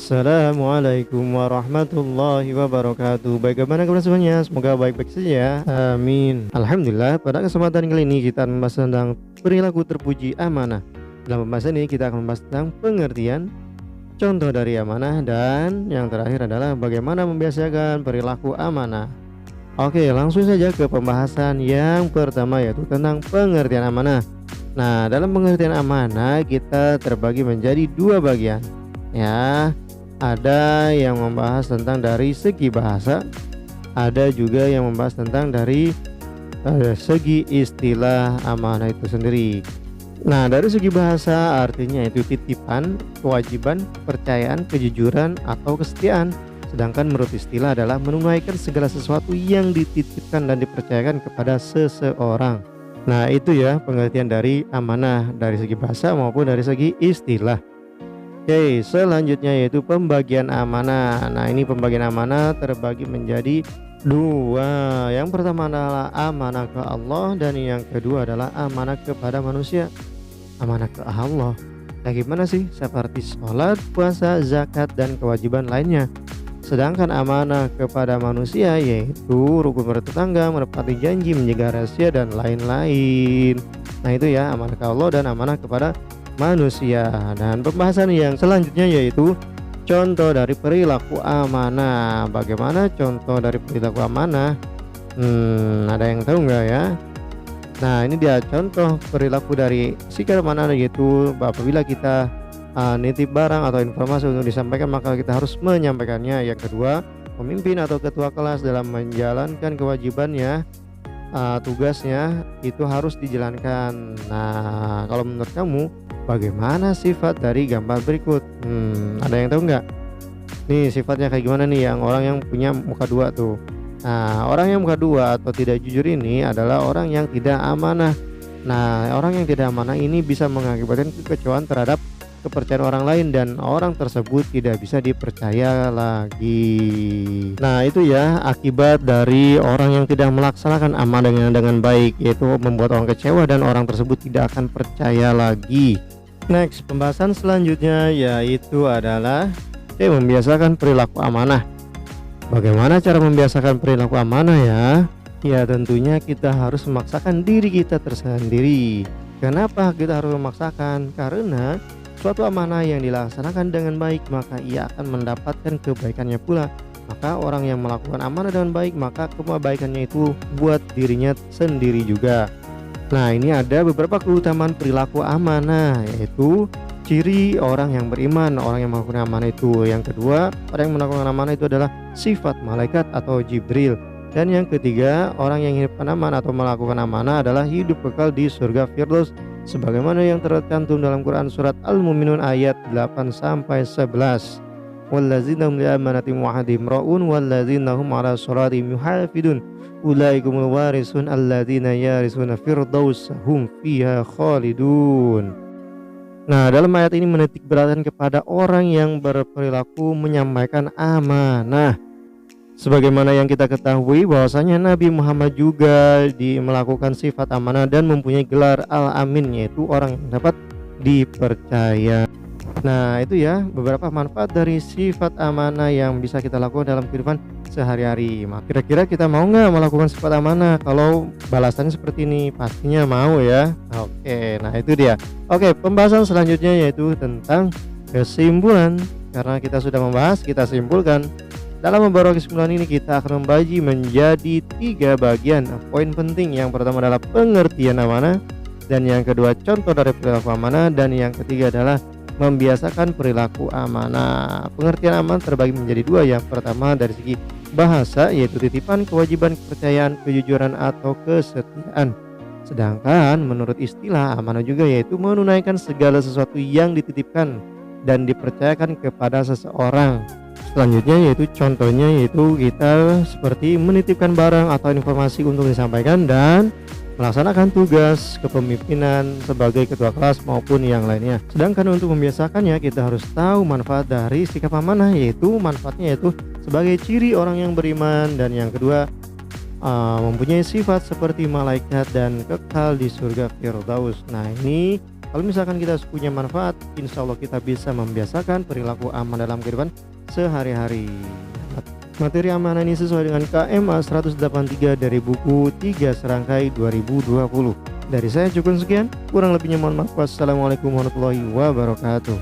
Assalamualaikum warahmatullahi wabarakatuh. Bagaimana kabar semuanya? Semoga baik-baik saja. Amin. Alhamdulillah, pada kesempatan kali ini kita akan membahas tentang perilaku terpuji amanah. Dalam pembahasan ini kita akan membahas tentang pengertian, contoh dari amanah, dan yang terakhir adalah bagaimana membiasakan perilaku amanah. Oke, langsung saja ke pembahasan yang pertama, yaitu tentang pengertian amanah. Nah, dalam pengertian amanah kita terbagi menjadi dua bagian. Ya, ada yang membahas tentang dari segi bahasa, ada juga yang membahas tentang dari segi istilah amanah itu sendiri. Nah, dari segi bahasa artinya itu titipan, kewajiban, kepercayaan, kejujuran atau kesetiaan. Sedangkan menurut istilah adalah menunaikan segala sesuatu yang dititipkan dan dipercayakan kepada seseorang. Nah, itu ya pengertian dari amanah dari segi bahasa maupun dari segi istilah. Oke, selanjutnya yaitu pembagian amanah. Nah, ini pembagian amanah terbagi menjadi dua. Yang pertama adalah amanah ke Allah dan yang kedua adalah amanah kepada manusia. Amanah ke Allah, bagaimana sih? Seperti sholat, puasa, zakat, dan kewajiban lainnya. Sedangkan amanah kepada manusia yaitu rukun bertetangga, menepati janji, menjaga rahasia, dan lain-lain. Nah, itu ya amanah ke Allah dan amanah kepada manusia. Dan pembahasan yang selanjutnya yaitu contoh dari perilaku amanah. Bagaimana contoh dari perilaku amanah? Ada yang tahu nggak ya? Nah, ini dia contoh perilaku dari sikap amanah, yaitu apabila kita nitip barang atau informasi untuk disampaikan maka kita harus menyampaikannya. Yang kedua, pemimpin atau ketua kelas dalam menjalankan kewajibannya, tugasnya itu harus dijalankan. Nah, kalau menurut kamu bagaimana sifat dari gambar berikut? Ada yang tahu nggak? Nih sifatnya kayak gimana nih yang orang yang punya muka dua tuh. Nah, orang yang muka dua atau tidak jujur ini adalah orang yang tidak amanah. Nah, orang yang tidak amanah ini bisa mengakibatkan kekecewaan terhadap kepercayaan orang lain dan orang tersebut tidak bisa dipercaya lagi. Nah, itu ya akibat dari orang yang tidak melaksanakan amanah dengan baik, yaitu membuat orang kecewa dan orang tersebut tidak akan percaya lagi. Next, pembahasan selanjutnya yaitu adalah membiasakan perilaku amanah. Bagaimana cara membiasakan perilaku amanah ya? Ya, tentunya kita harus memaksakan diri kita tersendiri. Kenapa kita harus memaksakan? Karena suatu amanah yang dilaksanakan dengan baik maka ia akan mendapatkan kebaikannya pula. Maka orang yang melakukan amanah dengan baik maka kebaikannya itu buat dirinya sendiri juga. Nah, ini ada beberapa keutamaan perilaku amanah, yaitu ciri orang yang beriman, orang yang melakukan amanah itu. Yang kedua, orang yang melakukan amanah itu adalah sifat malaikat atau Jibril. Dan yang ketiga, orang yang hidup amanah atau melakukan amanah adalah hidup kekal di surga Firdaus, sebagaimana yang tercantum dalam Quran surat Al-Mu'minun ayat 8 sampai 11. Wallazina hum li amanatihim wa ahdihim ra'un wallazina hum 'ala shalatihim yuhafidun ulaikumul warisun alladzina yarisuna firdaus hum fiha khalidun. Nah, dalam ayat ini menitik beratkan kepada orang yang berperilaku menyampaikan amanah. Sebagaimana yang kita ketahui bahwasanya Nabi Muhammad juga melakukan sifat amanah dan mempunyai gelar Al-Amin, yaitu orang yang dapat dipercaya. Nah, itu ya beberapa manfaat dari sifat amanah yang bisa kita lakukan dalam kehidupan sehari-hari. Kira-kira kita mau nggak melakukan sifat amanah? Kalau balasannya seperti ini pastinya mau ya. Oke, nah itu dia. Oke, pembahasan selanjutnya yaitu tentang kesimpulan. Karena kita sudah membahas, kita simpulkan. Dalam beberapa kesimpulan ini kita akan membagi menjadi 3 bagian. Poin penting yang pertama adalah pengertian amanah, dan yang kedua contoh dari perilaku amanah, dan yang ketiga adalah membiasakan perilaku amanah. Pengertian amanah terbagi menjadi 2. Yang pertama dari segi bahasa, yaitu titipan, kewajiban, kepercayaan, kejujuran atau kesetiaan. Sedangkan menurut istilah amanah juga yaitu menunaikan segala sesuatu yang dititipkan dan dipercayakan kepada seseorang. Selanjutnya yaitu contohnya yaitu kita seperti menitipkan barang atau informasi untuk disampaikan dan melaksanakan tugas kepemimpinan sebagai ketua kelas maupun yang lainnya. Sedangkan untuk membiasakannya kita harus tahu manfaat dari sikap amanah, yaitu manfaatnya yaitu sebagai ciri orang yang beriman, dan yang kedua mempunyai sifat seperti malaikat dan kekal di surga Firdaus. Nah, ini Kalau misalkan kita punya manfaat, insya Allah kita bisa membiasakan perilaku aman dalam kehidupan sehari-hari. Materi amanah ini sesuai dengan KMA 183 dari buku 3 Serangkai 2020. Dari saya cukup sekian, kurang lebihnya mohon maaf. Wassalamualaikum warahmatullahi wabarakatuh.